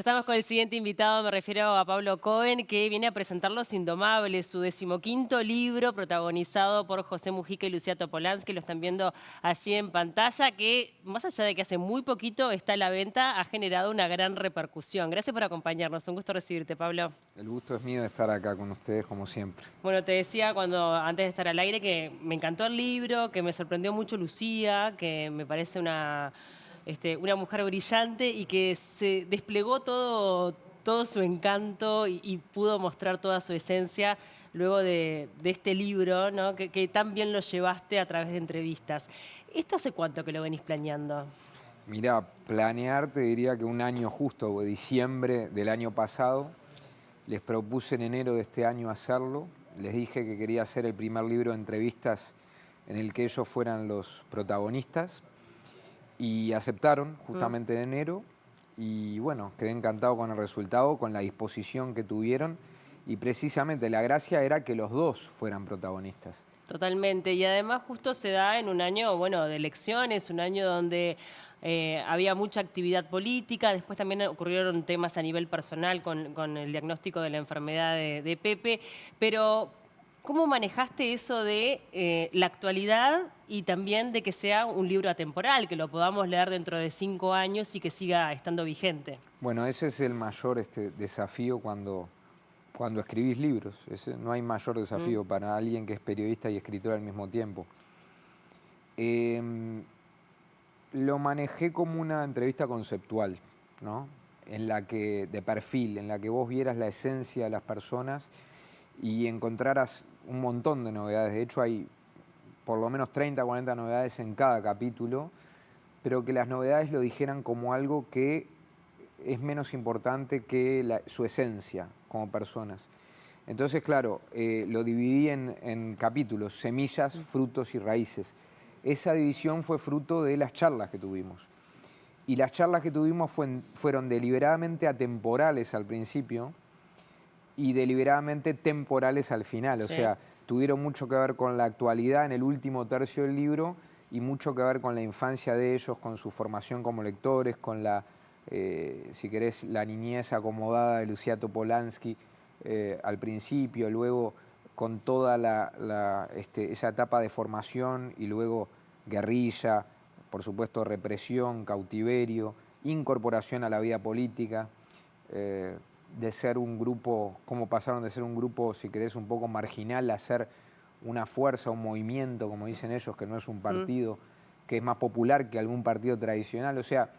Estamos con el siguiente invitado, me refiero a Pablo Cohen, que viene a presentar Los Indomables, su decimoquinto libro, protagonizado por José Mujica y Lucía Topolansky, lo están viendo allí en pantalla, que más allá de que hace muy poquito está a la venta, ha generado una gran repercusión. Gracias por acompañarnos, un gusto recibirte, Pablo. El gusto es mío de estar acá con ustedes, como siempre. Bueno, te decía antes de estar al aire que me encantó el libro, que me sorprendió mucho Lucía, que me parece una mujer brillante y que se desplegó todo su encanto y pudo mostrar toda su esencia luego de este libro, ¿no? Que tan bien lo llevaste a través de entrevistas. ¿Esto hace cuánto que lo venís planeando? Mira, planear te diría que un año justo, o diciembre del año pasado, les propuse en enero de este año hacerlo. Les dije que quería hacer el primer libro de entrevistas en el que ellos fueran los protagonistas y aceptaron justamente en enero y bueno, quedé encantado con el resultado, con la disposición que tuvieron y precisamente la gracia era que los dos fueran protagonistas. Totalmente. Y además justo se da en un año, bueno, de elecciones, un año donde había mucha actividad política, después también ocurrieron temas a nivel personal con el diagnóstico de la enfermedad de Pepe, pero ¿cómo manejaste eso de la actualidad y también de que sea un libro atemporal, que lo podamos leer dentro de 5 años y que siga estando vigente? Bueno, ese es el mayor desafío cuando escribís libros. No hay mayor Mm. desafío para alguien que es periodista y escritor al mismo tiempo. Em, lo manejé como una entrevista conceptual, ¿no? En la que, de perfil, en la que vos vieras la esencia de las personas y encontraras un montón de novedades. De hecho, hay por lo menos 30, 40 novedades en cada capítulo, pero que las novedades lo dijeran como algo que es menos importante que su esencia como personas. Entonces, claro, lo dividí en capítulos, semillas, frutos y raíces. Esa división fue fruto de las charlas que tuvimos. Y las charlas que tuvimos fueron deliberadamente atemporales al principio y deliberadamente temporales al final. O Sí. sea, tuvieron mucho que ver con la actualidad en el último tercio del libro y mucho que ver con la infancia de ellos, con su formación como lectores, con si querés, la niñez acomodada de Lucía Topolansky al principio, luego con toda esa etapa de formación y luego guerrilla, por supuesto represión, cautiverio, incorporación a la vida política, de ser un grupo, cómo pasaron de ser un grupo, si querés, un poco marginal a ser una fuerza, un movimiento, como dicen ellos, que no es un partido, que es más popular que algún partido tradicional. O sea,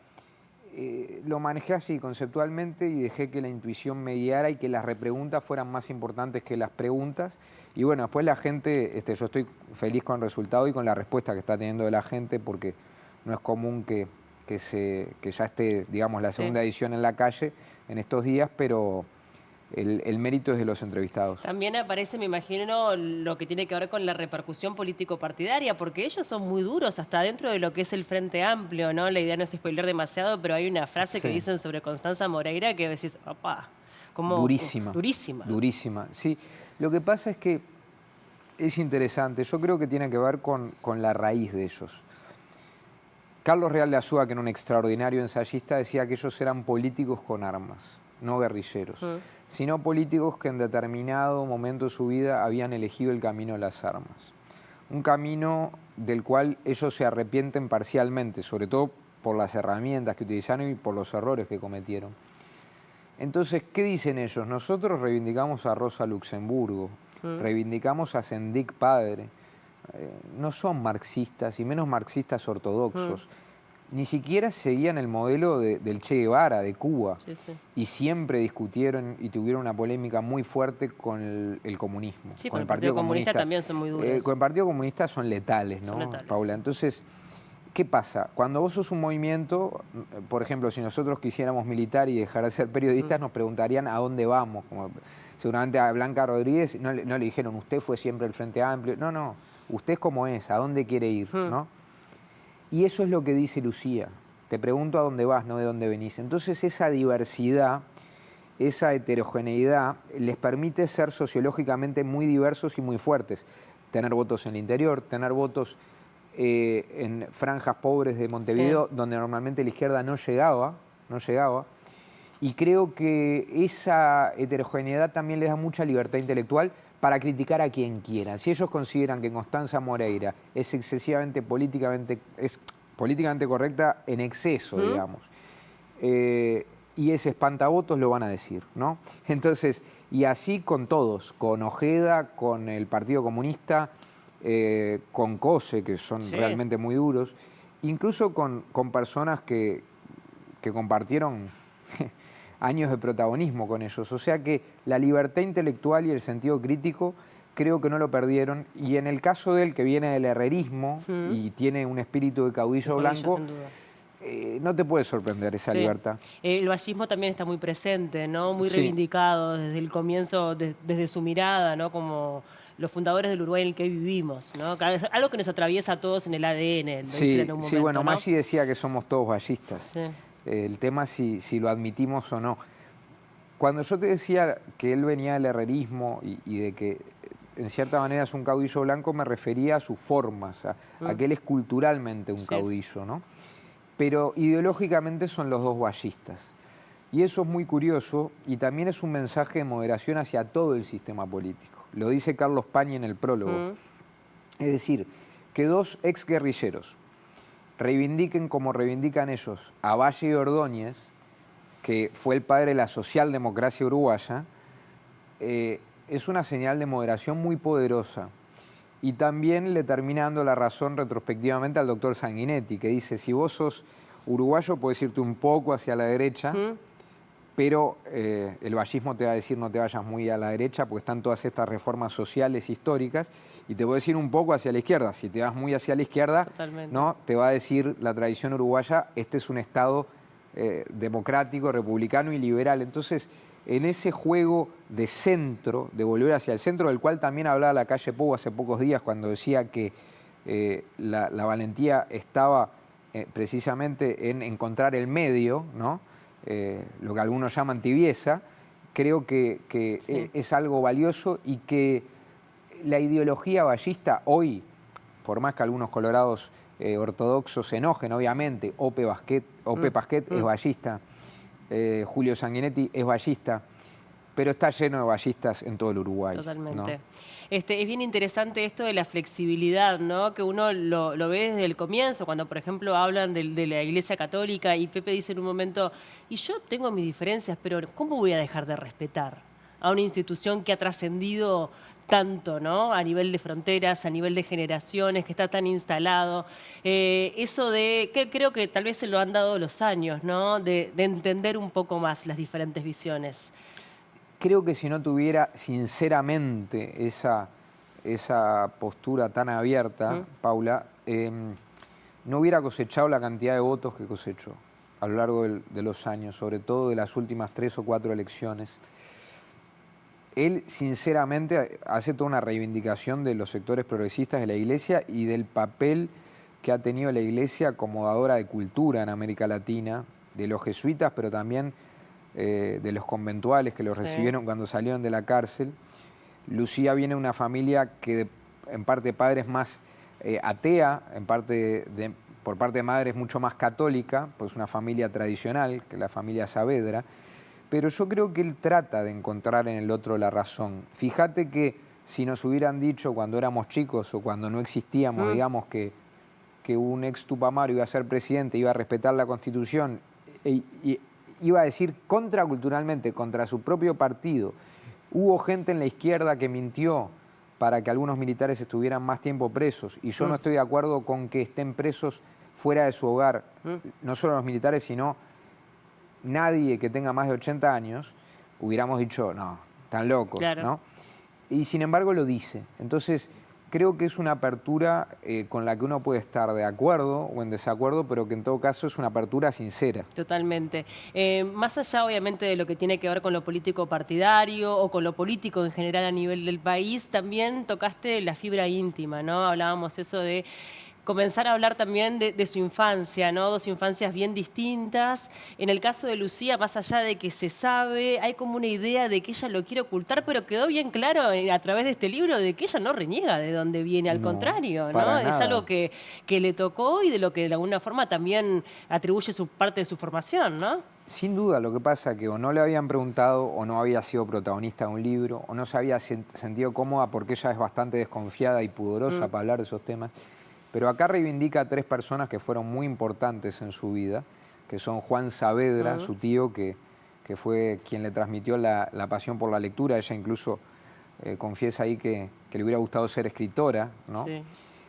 lo manejé así conceptualmente y dejé que la intuición me guiara y que las repreguntas fueran más importantes que las preguntas. Y bueno, después la gente, yo estoy feliz con el resultado y con la respuesta que está teniendo de la gente, porque no es común que ya esté, digamos, la Sí. segunda edición en la calle en estos días, pero el mérito es de los entrevistados. También aparece, me imagino, lo que tiene que ver con la repercusión político-partidaria, porque ellos son muy duros hasta dentro de lo que es el Frente Amplio, ¿no? La idea no es spoiler demasiado, pero hay una frase que Sí, dicen sobre Constanza Moreira que decís, papá, como durísima, durísima. durísima. Sí, lo que pasa es que es interesante, yo creo que tiene que ver con la raíz de ellos. Carlos Real de Azúa, que era un extraordinario ensayista, decía que ellos eran políticos con armas, no guerrilleros, Mm. sino políticos que en determinado momento de su vida habían elegido el camino de las armas. Un camino del cual ellos se arrepienten parcialmente, sobre todo por las herramientas que utilizaron y por los errores que cometieron. Entonces, ¿qué dicen ellos? Nosotros reivindicamos a Rosa Luxemburgo, Mm. reivindicamos a Sendik Padre. No son marxistas y menos marxistas Mm. ortodoxos. Ni siquiera seguían el modelo del Che Guevara, de Cuba. Sí, sí. Y siempre discutieron y tuvieron una polémica muy fuerte con el comunismo, Sí, con con el el Partido Partido Comunista Comunista. también son muy Con duros, el Partido Comunista son letales, son ¿no, letales. Paula? Entonces, ¿qué pasa? Cuando vos sos un movimiento, por ejemplo, si nosotros quisiéramos militar y dejar de ser Mm. periodistas, nos preguntarían a dónde vamos. Como seguramente a Blanca Rodríguez no le dijeron, usted fue siempre el Frente Amplio. No, no, usted es como es, a dónde quiere ir, Mm. ¿no? Y eso es lo que dice Lucía. Te pregunto a dónde vas, no de dónde venís. Entonces esa diversidad, esa heterogeneidad, les permite ser sociológicamente muy diversos y muy fuertes. Tener votos en el interior, tener votos en franjas pobres de Sí. Montevideo, donde normalmente la izquierda no llegaba, Y creo que esa heterogeneidad también les da mucha libertad intelectual para criticar a quien quieran. Si ellos consideran que Constanza Moreira es excesivamente políticamente correcta en exceso, digamos, y es espantavotos, lo van a decir, ¿no? Entonces, y así con todos, con Ojeda, con el Partido Comunista, con COSE, que son realmente muy duros, incluso con personas que compartieron años de protagonismo con ellos. O sea que la libertad intelectual y el sentido crítico creo que no lo perdieron. Y en el caso de él, que viene del herrerismo y tiene un espíritu de caudillo blanco, sin duda. No te puede sorprender esa libertad. El vallismo también está muy presente, ¿no? Muy reivindicado desde el comienzo, desde su mirada, ¿no? Como los fundadores del Uruguay en el que vivimos, ¿no? Algo que nos atraviesa a todos en el ADN. Bueno, ¿no? Maggi decía que somos todos vallistas. Sí. El tema es si lo admitimos o no. Cuando yo te decía que él venía del herrerismo y de que en cierta manera es un caudillo blanco, me refería a sus formas, a que él es culturalmente un caudillo, ¿no? Pero ideológicamente son los dos vallistas. Y eso es muy curioso y también es un mensaje de moderación hacia todo el sistema político. Lo dice Carlos Pañi en el prólogo. Es decir, que dos exguerrilleros reivindiquen como reivindican ellos a Valle y Ordóñez, que fue el padre de la socialdemocracia uruguaya, es una señal de moderación muy poderosa. Y también le termina dando la razón retrospectivamente al doctor Sanguinetti, que dice, si vos sos uruguayo puedes irte un poco hacia la derecha, pero el vallismo te va a decir no te vayas muy a la derecha porque están todas estas reformas sociales históricas, y te puede decir un poco hacia la izquierda. Si te vas muy hacia la izquierda, ¿no? Te va a decir la tradición uruguaya, este es un Estado democrático, republicano y liberal. Entonces, en ese juego de centro, de volver hacia el centro, del cual también hablaba Lacalle Pou hace pocos días cuando decía que la valentía estaba precisamente en encontrar el medio, ¿no? Lo que algunos llaman tibieza, creo que es algo valioso y que la ideología vallista hoy, por más que algunos colorados ortodoxos se enojen, obviamente, Ope Pasquet es vallista, Julio Sanguinetti es vallista, pero está lleno de vallistas en todo el Uruguay. Totalmente. ¿No? Es bien interesante esto de la flexibilidad, ¿no? Que uno lo ve desde el comienzo, cuando por ejemplo hablan de la Iglesia Católica y Pepe dice en un momento, y yo tengo mis diferencias, pero ¿cómo voy a dejar de respetar a una institución que ha trascendido tanto, ¿no? A nivel de fronteras, a nivel de generaciones, que está tan instalado? Eso de, que creo que tal vez se lo han dado los años, ¿no? De entender un poco más las diferentes visiones. Creo que si no tuviera sinceramente esa postura tan abierta, Paula, no hubiera cosechado la cantidad de votos que cosechó a lo largo de los años, sobre todo de las últimas 3 o 4 elecciones. Él, sinceramente, hace toda una reivindicación de los sectores progresistas de la Iglesia y del papel que ha tenido la Iglesia como dadora de cultura en América Latina, de los jesuitas, pero también de los conventuales que los recibieron cuando salieron de la cárcel. Lucía viene de una familia que en parte de padre es más atea, por parte de madre es mucho más católica, pues una familia tradicional, que la familia Saavedra, pero yo creo que él trata de encontrar en el otro la razón. Fíjate que si nos hubieran dicho cuando éramos chicos o cuando no existíamos, digamos, que un ex Tupamaro iba a ser presidente, iba a respetar la Constitución y iba a decir contraculturalmente, contra su propio partido. Hubo gente en la izquierda que mintió para que algunos militares estuvieran más tiempo presos, y yo no estoy de acuerdo con que estén presos fuera de su hogar, no solo los militares, sino nadie que tenga más de 80 años, hubiéramos dicho, no, están locos, ¿no? Y sin embargo lo dice. Entonces, creo que es una apertura con la que uno puede estar de acuerdo o en desacuerdo, pero que en todo caso es una apertura sincera. Totalmente. Más allá, obviamente, de lo que tiene que ver con lo político partidario o con lo político en general a nivel del país, también tocaste la fibra íntima, ¿no? Hablábamos eso de comenzar a hablar también de su infancia, ¿no? Dos infancias bien distintas. En el caso de Lucía, más allá de que se sabe, hay como una idea de que ella lo quiere ocultar, pero quedó bien claro a través de este libro de que ella no reniega de dónde viene, al contrario, ¿no? Es algo que le tocó y de lo que de alguna forma también atribuye su parte de su formación, ¿no? Sin duda, lo que pasa es que o no le habían preguntado, o no había sido protagonista de un libro, o no se había sentido cómoda porque ella es bastante desconfiada y pudorosa para hablar de esos temas. Pero acá reivindica a 3 personas que fueron muy importantes en su vida, que son Juan Saavedra, su tío, que fue quien le transmitió la pasión por la lectura. Ella incluso confiesa ahí que le hubiera gustado ser escritora, ¿no? Sí.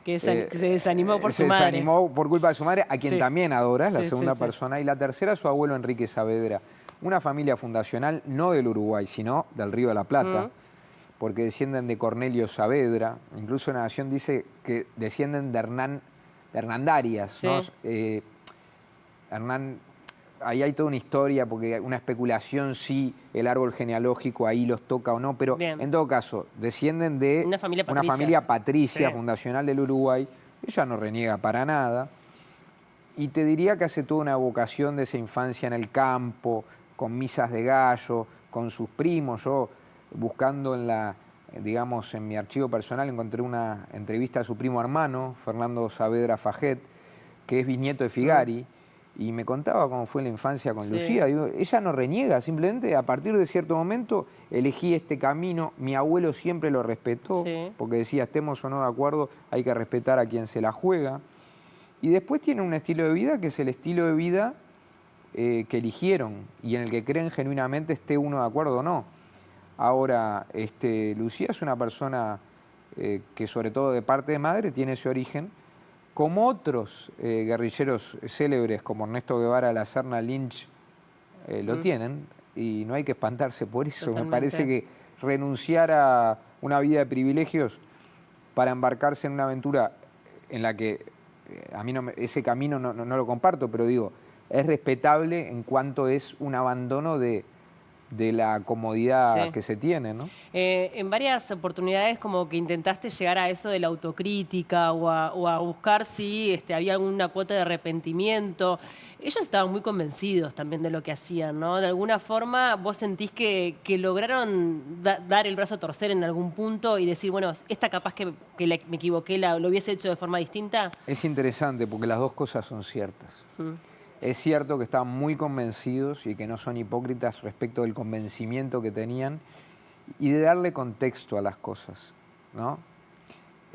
Que se desanimó por su se madre. desanimó por culpa de su madre, a quien Sí. también adora, es la Sí, segunda sí, sí. persona. Y la tercera, su abuelo Enrique Saavedra. Una familia fundacional no del Uruguay, sino del Río de la Plata, porque descienden de Cornelio Saavedra. Incluso la Nación dice que descienden de Hernandarias, Sí. ¿no? Hernán, ahí hay toda una historia, porque hay una especulación si el árbol genealógico ahí los toca o no, pero Bien. en todo caso, descienden de Una familia una patricia. familia patricia Sí. fundacional del Uruguay. Ella no reniega para nada. Y te diría que hace toda una evocación de esa infancia en el campo, con misas de gallo, con sus primos. Yo, buscando digamos, en mi archivo personal, encontré una entrevista a su primo hermano, Fernando Saavedra Fajet, que es bisnieto de Figari, y me contaba cómo fue la infancia con Sí. Lucía. Digo, ella no reniega, simplemente a partir de cierto momento elegí este camino. Mi abuelo siempre lo respetó, Sí. porque decía, estemos o no de acuerdo, hay que respetar a quien se la juega. Y después tiene un estilo de vida que es el estilo de vida que eligieron y en el que creen genuinamente, esté uno de acuerdo o no. Ahora, Lucía es una persona que sobre todo de parte de madre tiene ese origen, como otros guerrilleros célebres como Ernesto Guevara de la Serna, Lynch, lo tienen, y no hay que espantarse por eso. Totalmente. Me parece que renunciar a una vida de privilegios para embarcarse en una aventura en la que a mí ese camino no lo comparto, pero digo, es respetable en cuanto es un abandono de la comodidad que se tiene, ¿no? En varias oportunidades como que intentaste llegar a eso de la autocrítica o a buscar si había alguna cuota de arrepentimiento. Ellos estaban muy convencidos también de lo que hacían, ¿no? De alguna forma, ¿vos sentís que lograron dar el brazo a torcer en algún punto y decir, bueno, esta capaz que me equivoqué, lo hubiese hecho de forma distinta? Es interesante porque las dos cosas son ciertas. Es cierto que estaban muy convencidos y que no son hipócritas respecto del convencimiento que tenían y de darle contexto a las cosas, ¿no?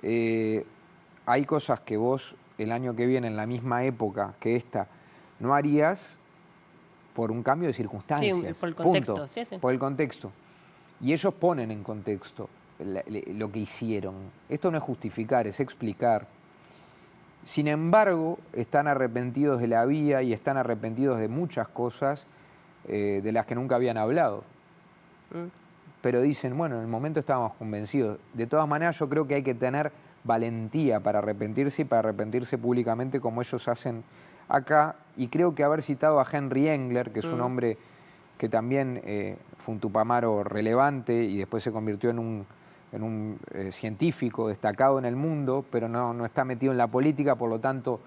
Hay cosas que vos el año que viene, en la misma época que esta, no harías por un cambio de circunstancias. Sí, por el contexto. Punto. Sí, sí. Por el contexto. Y ellos ponen en contexto lo que hicieron. Esto no es justificar, es explicar. Sin embargo, están arrepentidos de la vía y están arrepentidos de muchas cosas de las que nunca habían hablado. Pero dicen, bueno, en el momento estábamos convencidos. De todas maneras, yo creo que hay que tener valentía para arrepentirse y para arrepentirse públicamente como ellos hacen acá. Y creo que haber citado a Henry Engler, que es un hombre que también fue un tupamaro relevante y después se convirtió en un científico destacado en el mundo, pero no está metido en la política, por lo tanto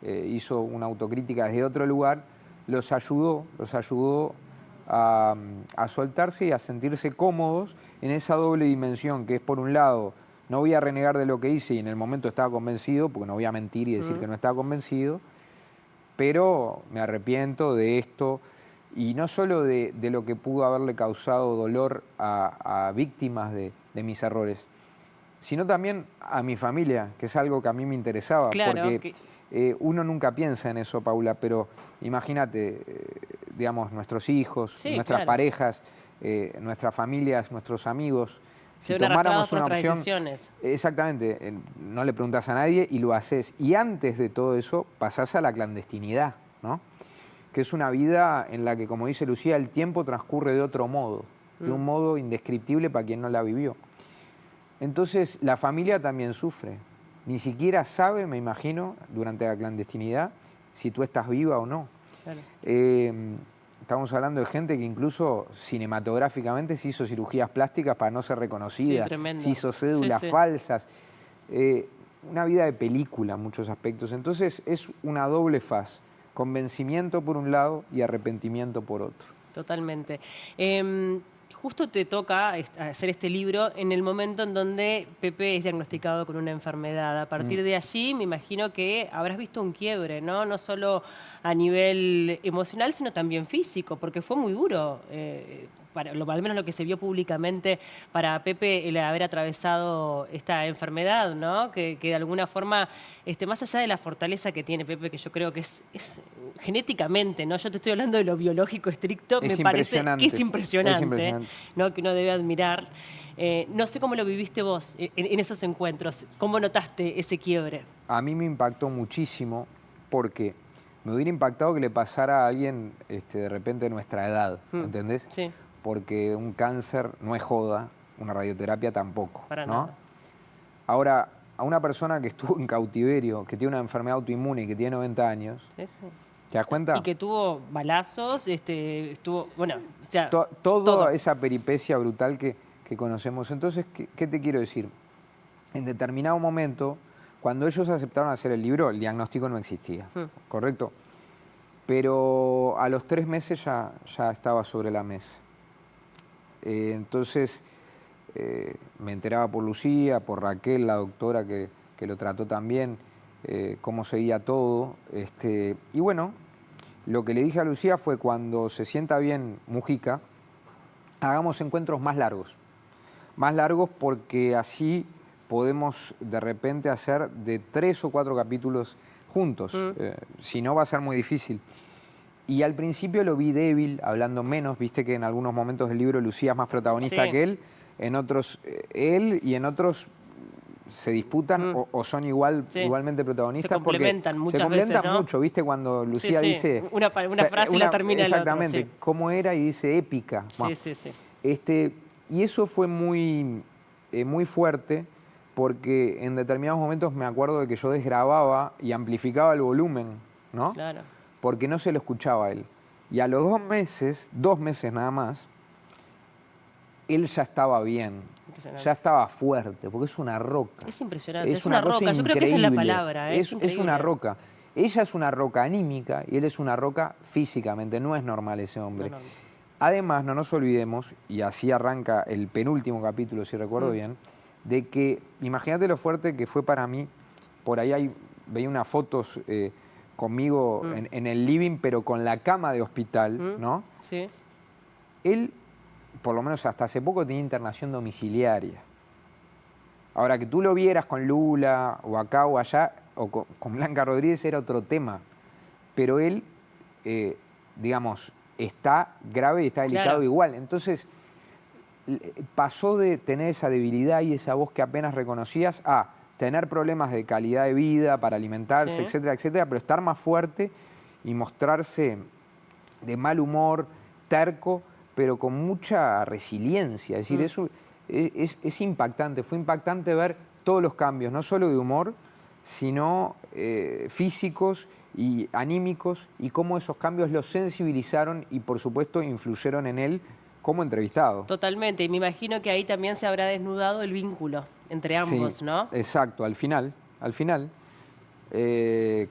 hizo una autocrítica desde otro lugar, los ayudó a soltarse y a sentirse cómodos en esa doble dimensión, que es por un lado, no voy a renegar de lo que hice y en el momento estaba convencido, porque no voy a mentir y decir que no estaba convencido, pero me arrepiento de esto, y no solo de lo que pudo haberle causado dolor a víctimas de mis errores, sino también a mi familia, que es algo que a mí me interesaba, Claro, porque uno nunca piensa en eso, Paula, pero imagínate, digamos, nuestros hijos, Sí, nuestras claro. parejas, nuestras familias, nuestros amigos, si Se ven tomáramos arrastrados por una nuestras opción, decisiones. exactamente, no le preguntas a nadie y lo haces. Y antes de todo eso pasás a la clandestinidad, ¿no? Que es una vida en la que, como dice Lucía, el tiempo transcurre de otro modo, de un modo indescriptible para quien no la vivió. Entonces la familia también sufre. Ni siquiera sabe, me imagino, durante la clandestinidad, si tú estás viva o no. Claro. Estamos hablando de gente que incluso cinematográficamente se hizo cirugías plásticas para no ser reconocida, Sí, tremendo. se hizo cédulas Sí, sí. falsas. Una vida de película en muchos aspectos. Entonces es una doble faz. Convencimiento por un lado y arrepentimiento por otro. Totalmente. justo te toca hacer este libro en el momento en donde Pepe es diagnosticado con una enfermedad. A partir de allí me imagino que habrás visto un quiebre, ¿no? No solo a nivel emocional, sino también físico, porque fue muy duro, al menos lo que se vio públicamente para Pepe, el haber atravesado esta enfermedad, ¿no? Que de alguna forma, más allá de la fortaleza que tiene Pepe, que yo creo que es genéticamente, ¿no? Yo te estoy hablando de lo biológico estricto, Es me parece que es impresionante. impresionante, Es impresionante. ¿no? Que uno debe admirar. No sé cómo lo viviste vos en esos encuentros, ¿cómo notaste ese quiebre? A mí me impactó muchísimo porque me hubiera impactado que le pasara a alguien de repente de nuestra edad, ¿entendés? Sí. Porque un cáncer no es joda, una radioterapia tampoco, Para ¿no? nada. Ahora, a una persona que estuvo en cautiverio, que tiene una enfermedad autoinmune y que tiene 90 años, Sí, sí. ¿te das cuenta? Y que tuvo balazos, estuvo, bueno, o sea, Toda todo. esa peripecia brutal que conocemos. Entonces, ¿qué te quiero decir? En determinado momento, cuando ellos aceptaron hacer el libro, el diagnóstico no existía, ¿correcto? Pero a los 3 meses ya estaba sobre la mesa. Entonces, me enteraba por Lucía, por Raquel, la doctora que lo trató también, cómo seguía todo. Y bueno, lo que le dije a Lucía fue cuando se sienta bien Mujica, hagamos encuentros más largos. Más largos porque así podemos de repente hacer de 3 o 4 capítulos juntos. Si no va a ser muy difícil. Y al principio lo vi débil, hablando menos. Viste que en algunos momentos del libro Lucía es más protagonista Sí. que él. En otros él y en otros se disputan o son Sí. igualmente protagonistas. Se complementan porque muchas se complementan veces, ¿no? mucho. Viste cuando Lucía Sí, sí. dice... Una frase y la termina el otro. Exactamente. Sí, ¿Cómo era? Y dice épica. sí, sí, sí. Y eso fue muy fuerte porque en determinados momentos me acuerdo de que yo desgrababa y amplificaba el volumen, ¿no? Claro. Porque no se lo escuchaba a él. Y a los 2 meses nada más, él ya estaba bien, Impresionante. ya estaba fuerte, porque es una roca. Es impresionante, es una una cosa roca. Yo creo que esa es la increíble. palabra, Es una increíble. roca. Ella es una roca anímica y él es una roca físicamente. No es normal ese hombre. No, no. Además, no nos olvidemos, y así arranca el penúltimo capítulo, si recuerdo bien, de que, imagínate lo fuerte que fue para mí, por ahí veía unas fotos conmigo en el living, pero con la cama de hospital, ¿no? Sí. Él, por lo menos hasta hace poco, tenía internación domiciliaria. Ahora, que tú lo vieras con Lula, o acá o allá, o con Blanca Rodríguez, era otro tema. Pero él, digamos, está grave y está delicado Claro. igual. Entonces, pasó de tener esa debilidad y esa voz que apenas reconocías a tener problemas de calidad de vida para alimentarse, Sí. etcétera, etcétera, pero estar más fuerte y mostrarse de mal humor, terco, pero con mucha resiliencia. Es decir, eso es impactante. Fue impactante ver todos los cambios, no solo de humor, sino físicos y anímicos, y cómo esos cambios lo sensibilizaron y, por supuesto, influyeron en él como entrevistado. Totalmente, y me imagino que ahí también se habrá desnudado el vínculo entre ambos, Sí, ¿no? exacto, al final,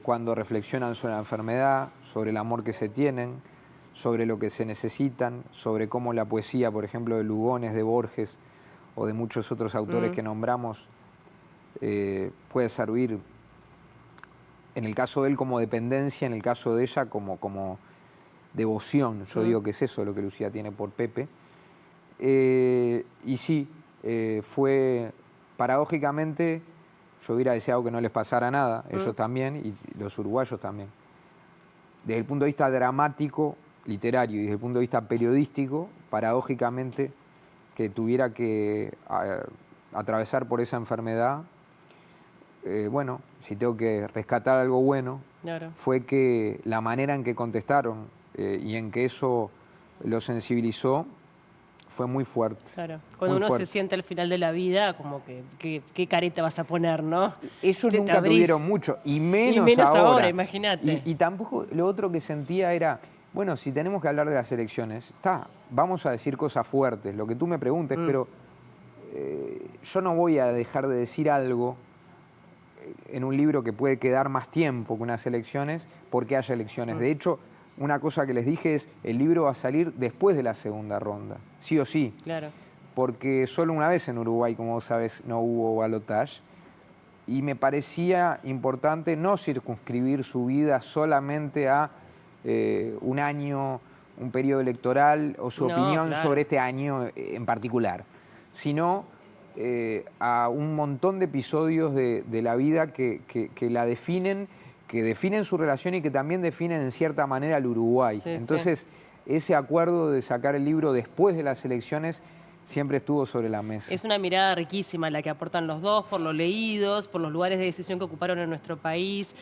cuando reflexionan sobre la enfermedad, sobre el amor que se tienen, sobre lo que se necesitan, sobre cómo la poesía, por ejemplo, de Lugones, de Borges o de muchos otros autores que nombramos, puede servir, en el caso de él como dependencia, en el caso de ella como devoción. Yo digo que es eso lo que Lucía tiene por Pepe. Y sí, fue paradójicamente, yo hubiera deseado que no les pasara nada, ellos también, y los uruguayos también. Desde el punto de vista dramático, literario, y desde el punto de vista periodístico, paradójicamente, que tuviera que atravesar por esa enfermedad, bueno, si tengo que rescatar algo bueno, Claro. fue que la manera en que contestaron y en que eso lo sensibilizó fue muy fuerte. Claro. Cuando muy uno fuerte. se siente al final de la vida, como que qué careta vas a poner, ¿no? Ellos Te nunca abrís. tuvieron mucho, y menos, Y menos ahora, ahora. imagínate. Y tampoco, lo otro que sentía era, bueno, si tenemos que hablar de las elecciones, vamos a decir cosas fuertes, lo que tú me preguntes, pero yo no voy a dejar de decir algo en un libro que puede quedar más tiempo que unas elecciones porque haya elecciones. De hecho, una cosa que les dije es, el libro va a salir después de la segunda ronda, sí o sí. Claro. Porque solo una vez en Uruguay, como vos sabés, no hubo balotaje. Y me parecía importante no circunscribir su vida solamente a un año, un periodo electoral o su opinión sobre este año en particular, sino a un montón de episodios de la vida que la definen, que definen su relación y que también definen en cierta manera al Uruguay. Sí, entonces, ese acuerdo de sacar el libro después de las elecciones siempre estuvo sobre la mesa. Es una mirada riquísima la que aportan los dos, por los leídos, por los lugares de decisión que ocuparon en nuestro país,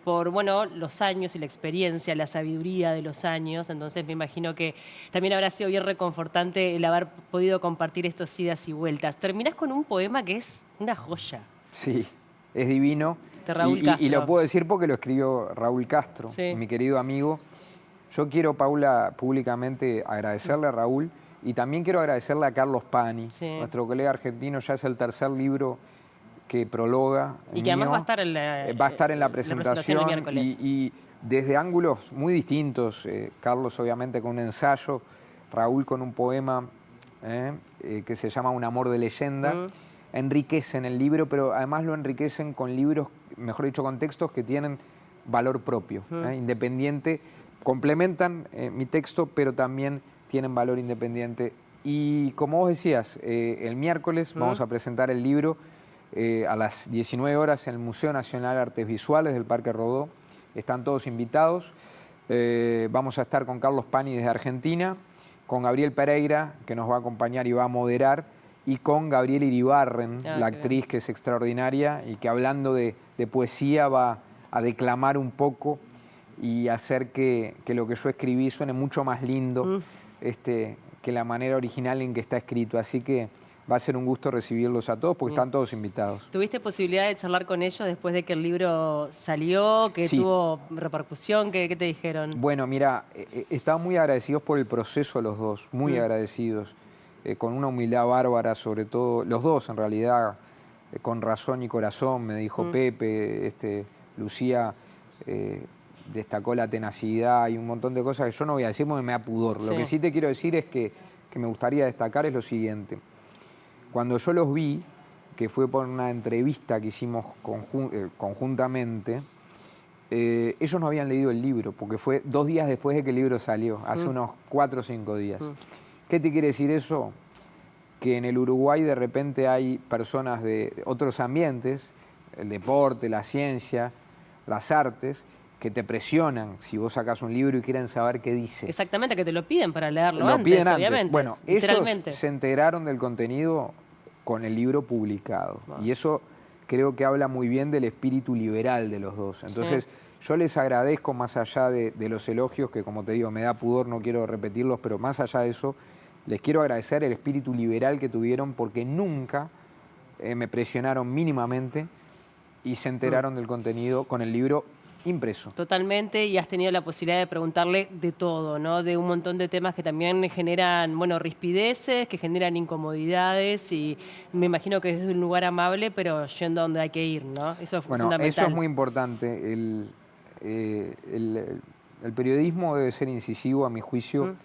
por bueno, los años y la experiencia, la sabiduría de los años. Entonces me imagino que también habrá sido bien reconfortante el haber podido compartir estos idas y vueltas. Terminás con un poema que es una joya. Sí, es divino. De Raúl Castro. Y lo puedo decir porque lo escribió Raúl Castro, sí, mi querido amigo. Yo quiero, Paula, públicamente agradecerle a Raúl y también quiero agradecerle a Carlos Pani, sí, nuestro colega argentino. Ya es el tercer libro que prologa. Y que además va a estar en la presentación el miércoles. Y desde ángulos muy distintos. Carlos, obviamente, con un ensayo, Raúl con un poema que se llama Un amor de leyenda. Enriquecen el libro, pero además lo enriquecen con libros, mejor dicho, con textos que tienen valor propio, independiente. Complementan mi texto, pero también tienen valor independiente. Y como vos decías, el miércoles vamos a presentar el libro a las 19 horas en el Museo Nacional de Artes Visuales del Parque Rodó. Están todos invitados. Vamos a estar con Carlos Pani desde Argentina, con Gabriel Pereira, que nos va a acompañar y va a moderar, y con Gabriela Iribarren, la actriz que es extraordinaria y que, hablando de poesía, va a declamar un poco y hacer que lo que yo escribí suene mucho más lindo que la manera original en que está escrito. Así que va a ser un gusto recibirlos a todos porque están todos invitados. ¿Tuviste posibilidad de charlar con ellos después de que el libro salió, que tuvo repercusión? ¿Qué te dijeron? Bueno, mira, estaban muy agradecidos por el proceso los dos, muy agradecidos. Con una humildad bárbara, sobre todo, los dos en realidad, con razón y corazón, me dijo Pepe, Lucía destacó la tenacidad y un montón de cosas que yo no voy a decir porque me da pudor. Lo que sí te quiero decir es que me gustaría destacar es lo siguiente. Cuando yo los vi, que fue por una entrevista que hicimos conjuntamente, ellos no habían leído el libro, porque fue 2 días después de que el libro salió, hace unos 4 o 5 días. ¿Qué te quiere decir eso? Que en el Uruguay de repente hay personas de otros ambientes, el deporte, la ciencia, las artes, que te presionan si vos sacás un libro y quieren saber qué dice. Exactamente, que te lo piden para leerlo antes, piden antes, obviamente. Bueno, ellos se enteraron del contenido con el libro publicado. Y eso creo que habla muy bien del espíritu liberal de los dos. Entonces, yo les agradezco, más allá de los elogios, que como te digo, me da pudor, no quiero repetirlos, pero más allá de eso, les quiero agradecer el espíritu liberal que tuvieron, porque nunca me presionaron mínimamente y se enteraron del contenido con el libro impreso. Totalmente, y has tenido la posibilidad de preguntarle de todo, ¿no? De un montón de temas que también generan, bueno, rispideces, que generan incomodidades, y me imagino que es un lugar amable, pero yendo a donde hay que ir, ¿no? Eso es fundamental. Eso es muy importante. El periodismo debe ser incisivo, a mi juicio,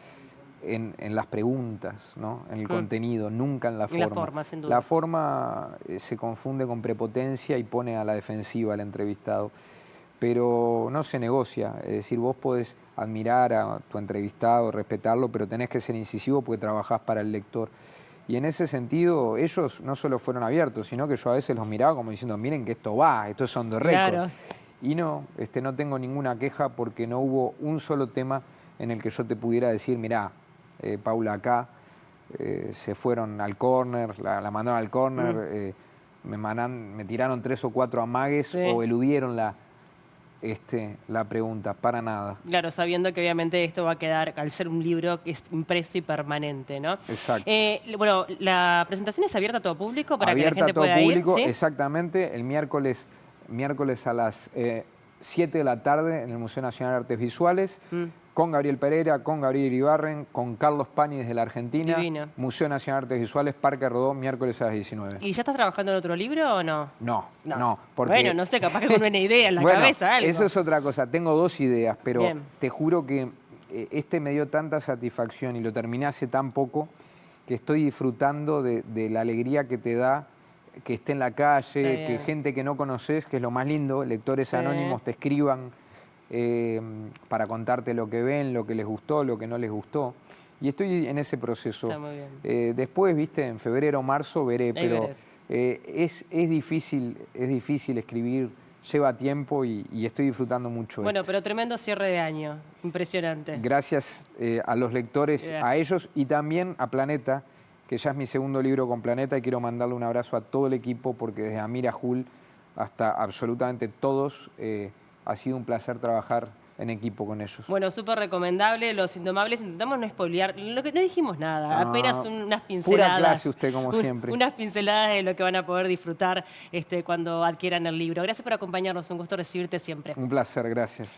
en las preguntas, ¿no? En el contenido, nunca en la forma. La forma, sin duda. La forma se confunde con prepotencia y pone a la defensiva al entrevistado. Pero no se negocia. Es decir, vos podés admirar a tu entrevistado, respetarlo, pero tenés que ser incisivo porque trabajás para el lector. Y en ese sentido, ellos no solo fueron abiertos, sino que yo a veces los miraba como diciendo, miren que esto va, esto es on the record. Claro. Y no tengo ninguna queja porque no hubo un solo tema en el que yo te pudiera decir, mirá, Paula, acá se fueron al córner, la mandaron al córner, me tiraron 3 o 4 amagues o eludieron la pregunta, para nada. Claro, sabiendo que obviamente esto va a quedar, al ser un libro que es impreso y permanente, ¿no? Exacto. Bueno, ¿la presentación es abierta a todo público para abierta que la gente pueda ir? Abierta a todo público, exactamente, el miércoles a las 7 de la tarde en el Museo Nacional de Artes Visuales. con Gabriel Pereira, con Gabriel Iribarren, con Carlos Pani desde la Argentina, Divino. Museo Nacional de Artes Visuales, Parque Rodó, miércoles a las 19. ¿Y ya estás trabajando en otro libro o no? No, porque... Bueno, no sé, capaz que con una idea en la Bueno, cabeza, algo. eso es otra cosa. Tengo 2 ideas, pero Bien. te juro que este me dio tanta satisfacción y lo terminé hace tan poco que estoy disfrutando de la alegría que te da que esté en la calle, que gente que no conoces, que es lo más lindo, lectores anónimos te escriban para contarte lo que ven, lo que les gustó, lo que no les gustó. Y estoy en ese proceso. Está muy bien. Después, viste, en febrero o marzo veré, pero es difícil escribir, lleva tiempo y estoy disfrutando mucho. Bueno, pero tremendo cierre de año, impresionante. Gracias a los lectores, Gracias. a ellos y también a Planeta, que ya es mi segundo libro con Planeta y quiero mandarle un abrazo a todo el equipo porque desde Amir Ajul hasta absolutamente todos ha sido un placer trabajar en equipo con ellos. Bueno, súper recomendable, Los Indomables. Intentamos no spoilear, lo que no dijimos nada, apenas unas pinceladas. Pura clase usted, como siempre. Unas pinceladas de lo que van a poder disfrutar cuando adquieran el libro. Gracias por acompañarnos, un gusto recibirte siempre. Un placer, gracias.